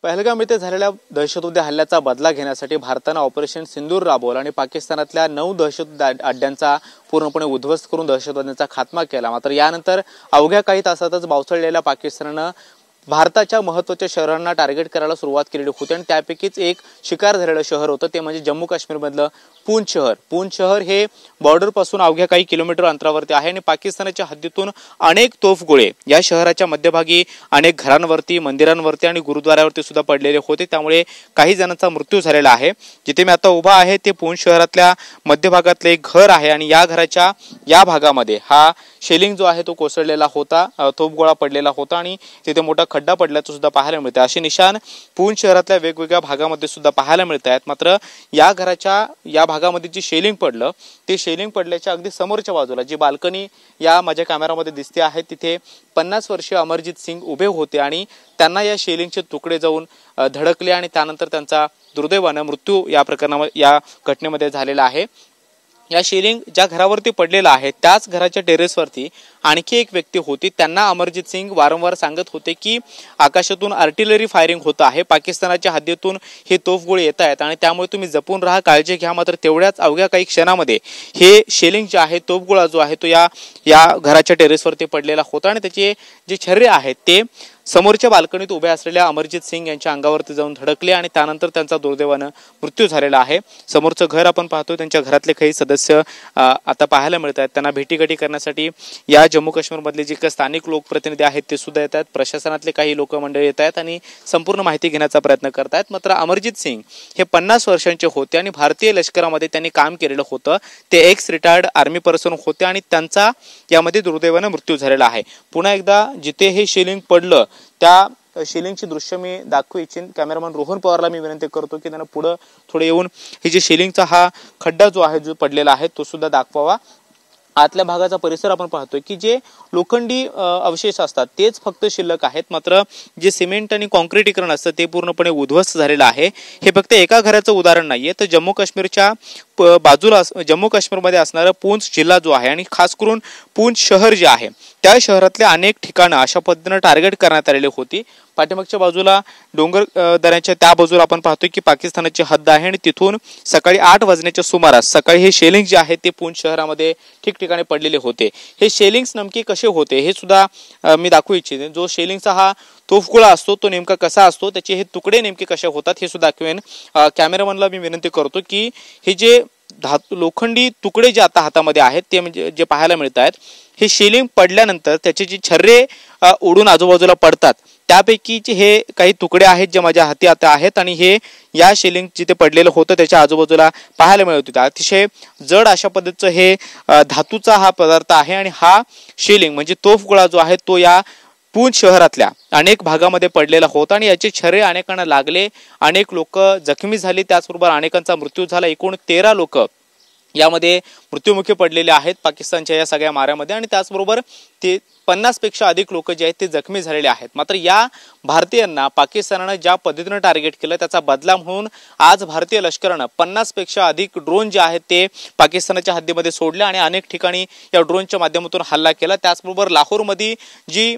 पहलगाम येथे झालेल्या दहशतवादी हल्ल्याचा बदला घेण्यासाठी भारताने ऑपरेशन सिंदूर राबवलं आणि पाकिस्तानातल्या 9 दहशतवादी अड्ड्यांचा पूर्णपणे उद्ध्वस्त करून दहशतवाद्यांचा खात्मा केला। मात्र यानंतर अवघ्या काही तासातच बावचळलेल्या पाकिस्तानाने भारताच्या महत्त्वाच्या शहरांना टार्गेट करायला सुरुवात केलेली होती आणि त्यापैकीच एक शिकार झालेलं शहर होतं ते म्हणजे जम्मू काश्मीर मधलं पूंछ शहर। पूंछ शहर हे बॉर्डर पासून अवघ्या काही किलोमीटर अंतरावरती आहे आणि पाकिस्तानाच्या हद्दीतून अनेक तोफगोळे या शहराच्या मध्यभागी अनेक घरांवरती, मंदिरांवरती आणि गुरुद्वारावरती सुद्धा पडलेले होते। त्यामुळे काही जणांचा मृत्यू झालेला आहे। जिथे मी आता उभा आहे ते पूंछ शहरातल्या मध्यभागातले एक घर आहे आणि या घराच्या या भागामध्ये हा शेलिंग जो आहे तो कोसळलेला होता, तोफगोळा पडलेला होता आणि तिथे मोठा खड्डा पडल्याचं सुद्धा पाहायला मिळते। असे निशाण पूंछ शहरातल्या वेगवेगळ्या भागामध्ये सुद्धा पाहायला मिळत आहेत। मात्र या घराच्या या भागामध्ये जे शेलिंग पडलं ते शेलिंग पडल्याच्या अगदी समोरच्या बाजूला जी बाल्कनी या माझ्या कॅमेरामध्ये दिसते आहे तिथे 50 वर्षीय अमरजीत सिंग उभे होते आणि त्यांना या शेलिंगचे तुकडे जाऊन धडकले आणि त्यानंतर त्यांचा दुर्दैवाने मृत्यू या घटनेमध्ये झालेला आहे। या शेलिंग ज्या घरावरती पडलेला आहे त्याच घराच्या टेरेसवरती आणखी एक व्यक्ती होती। त्यांना अमरजीत सिंग वारंवार सांगत होते की आकाशातून आर्टिलरी फायरिंग होत आहे, पाकिस्तानाच्या हद्दीतून हे तोफगोळे येत आहेत आणि त्यामुळे तुम्ही जपून राहा, काळजी घ्या। मात्र तेवढ्याच अवघ्या काही क्षणामध्ये हे शेलिंग जे आहे, तोफगोळा जो आहे तो या घराच्या टेरेसवरती पडलेला होता आणि त्याचे जे छर्रे आहेत ते समोरच्या बाल्कनीत उभे असलेल्या अमरजीत सिंग यांच्या अंगावरती जाऊन धडकले आणि त्यानंतर त्यांचा दुर्दैवाने मृत्यू झालेला आहे। समोरचं घर आपण पाहतो, त्यांच्या घरातले काही सदस्य आता पाहायला मिळत आहेत। त्यांना भेटीगाठी करण्यासाठी या जम्मू काश्मीर मधले जे काही स्थानिक लोकप्रतिनिधी आहेत ते सुद्धा येतात, प्रशासनातले काही लोक मंडळी येत आहेत आणि संपूर्ण माहिती घेण्याचा प्रयत्न करतायत। मात्र अमरजीत सिंग हे 50 वर्षांचे होते आणि भारतीय लष्करामध्ये त्यांनी काम केलेलं होतं। ते एक्स रिटायर्ड आर्मी पर्सन होते आणि त्यांचा यामध्ये दुर्दैवाने मृत्यू झालेला आहे। पुन्हा एकदा जिथे हे शेलिंग पडलं त्या शेलिंगची दृश्य मी दाखवू इच्छिन कॅमेरामन रोहन पवारला मी विनंती करतो की त्यांना पुढे थोडे येऊन हे जे शेलिंगचा हा खड्डा जो आहे जो पडलेला आहे तो सुद्धा दाखवावा। आतल्या भागाचा परिसर आपण पाहतोय की जे लोखंडी अवशेष असतात तेच फक्त शिल्लक आहेत, मात्र जे सिमेंट आणि कॉन्क्रीटीकरण असतं ते पूर्णपणे उद्ध्वस्त झालेलं आहे। हे फक्त एका घराचं उदाहरण नाहीये, तर जम्मू काश्मीरच्या बाजूला जम्मू काश्मीरमध्ये असणारा पूंछ जिल्हा जो आहे आणि खास करून पूंछ शहर जे आहे त्या शहरातल्या अनेक ठिकाणं अशा पद्धतीने टार्गेट करण्यात आलेली होती। पाठीमागच्या बाजूला डोंगर दऱ्याच्या त्या बाजूला आपण पाहतोय की पाकिस्तानाची हद्द आहे आणि तिथून सकाळी 8 वाजण्याच्या सुमारास सकाळी हे शेलिंग जे आहे ते पूंछ शहरामध्ये ठिकठिकाणी पडलेले होते। हे शेलिंग्स नेमके कसे होते हे सुद्धा मी दाखवू इच्छिते। जो शेलिंगचा हा तोफगोळा असतो तो नेमका कसा असतो, त्याचे हे तुकडे नेमके कसे होतात हे सुद्धा दाखवेन। कॅमेरामनला मी विनंती करतो की हे जे लोखंडी तुकडे जे आता हातामध्ये आहेत ते म्हणजे जे पाहायला मिळत आहेत हे शेलिंग पडल्यानंतर त्याचे जे छर्रे उडून आजूबाजूला पडतात त्यापैकीचे हे काही तुकडे आहेत जे माझ्या हाती आता आहेत आणि हे या शेलिंग जिथे पडलेलं होतं त्याच्या आजूबाजूला पाहायला मिळत होतं। अतिशय जड अशा पद्धतीचं हे धातूचा हा पदार्थ आहे आणि हा शेलिंग म्हणजे तोफगोळा जो आहे तो या पूंछ शहरातल्या अनेक भागामध्ये पडलेला होता आणि याचे छर्रे अनेकांना लागले, अनेक लोक जखमी झाले, त्याचबरोबर अनेकांचा मृत्यू झाला। एकूण 13 लोक यामध्ये मृत्युमुखी पडलेले आहेत पाकिस्तानच्या या सगळ्या माऱ्यामध्ये आणि त्याचबरोबर ते 50 पेक्षा अधिक लोक जे आहेत ते जखमी झालेले आहेत। मात्र या भारतीयांना पाकिस्तानाने ज्या पद्धतीने टार्गेट केलं त्याचा बदला म्हणून आज भारतीय लष्कराने 50 पेक्षा अधिक ड्रोन जे आहेत ते पाकिस्तानाच्या हद्दीमध्ये सोडले आणि अनेक ठिकाणी या ड्रोनच्या माध्यमातून हल्ला केला। त्याचबरोबर लाहोरमध्ये जी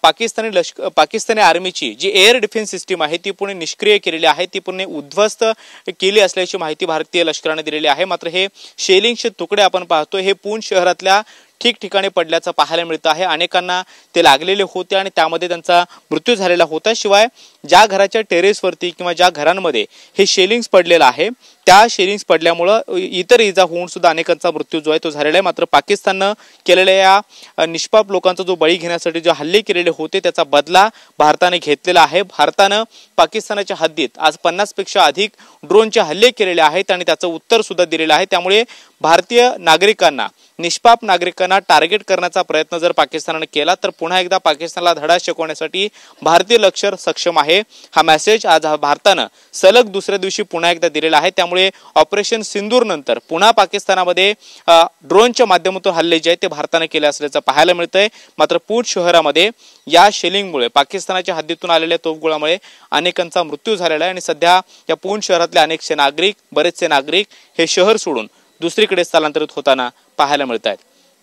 पाकिस्तानी आर्मीची जी एअर डिफेन्स सिस्टीम आहे ती पुणे निष्क्रिय केलेली आहे, ती पुणे उद्ध्वस्त केली असल्याची माहिती भारतीय लष्कराने दिलेली आहे। मात्र हे शेलिंगचे तुकडे आपण पाहतोय हे पूंछ शहरातल्या ठिकठिकाणी पडल्याचं पाहायला मिळतं आहे। अनेकांना ते लागलेले होते आणि त्यामध्ये त्यांचा मृत्यू झालेला होता। शिवाय ज्या घराच्या टेरेसवरती किंवा ज्या घरांमध्ये हे शेलिंग्स पडलेलं आहे त्या शेलिंग्स पडल्यामुळे इतर इजा होऊन सुद्धा अनेकांचा मृत्यू जो आहे तो झालेला आहे। मात्र पाकिस्ताननं केलेल्या या निष्पाप लोकांचा जो बळी घेण्यासाठी जे हल्ले केलेले होते त्याचा बदला भारताने घेतलेला आहे। भारतानं पाकिस्तानाच्या हद्दीत आज 50 पेक्षा अधिक ड्रोनचे हल्ले केलेले आहेत आणि त्याचं उत्तर सुद्धा दिलेलं आहे। त्यामुळे भारतीय नागरिकांना, निष्पाप नागरिकांना टार्गेट करण्याचा प्रयत्न जर पाकिस्तानाने केला तर पुन्हा एकदा पाकिस्तानला धडा शिकवण्यासाठी भारतीय लष्कर सक्षम आहे। हा मेसेज आज भारतानं सलग दुसऱ्या दिवशी पुन्हा एकदा दिलेला आहे। त्यामुळे ऑपरेशन सिंदूर नंतर पुन्हा पाकिस्तानामध्ये ड्रोनच्या माध्यमातून हल्ले जे आहेत ते भारताने केले असल्याचं पाहायला मिळतंय। मात्र पूंछ शहरामध्ये या शेलिंगमुळे, पाकिस्तानाच्या हद्दीतून आलेल्या तोफगोळ्यामुळे अनेकांचा मृत्यू झालेला आहे आणि सध्या या पूंछ शहरातले अनेकसे नागरिक, बरेचसे नागरिक हे शहर सोडून दुसरीकडे स्थलांतरित होताना पाहायला मिळत आहेत।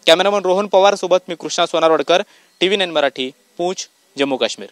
कॅमेरामन रोहन पवार सोबत मी कृष्णा सोनारवडकर, TV9 मराठी, पूंछ, जम्मू काश्मीर।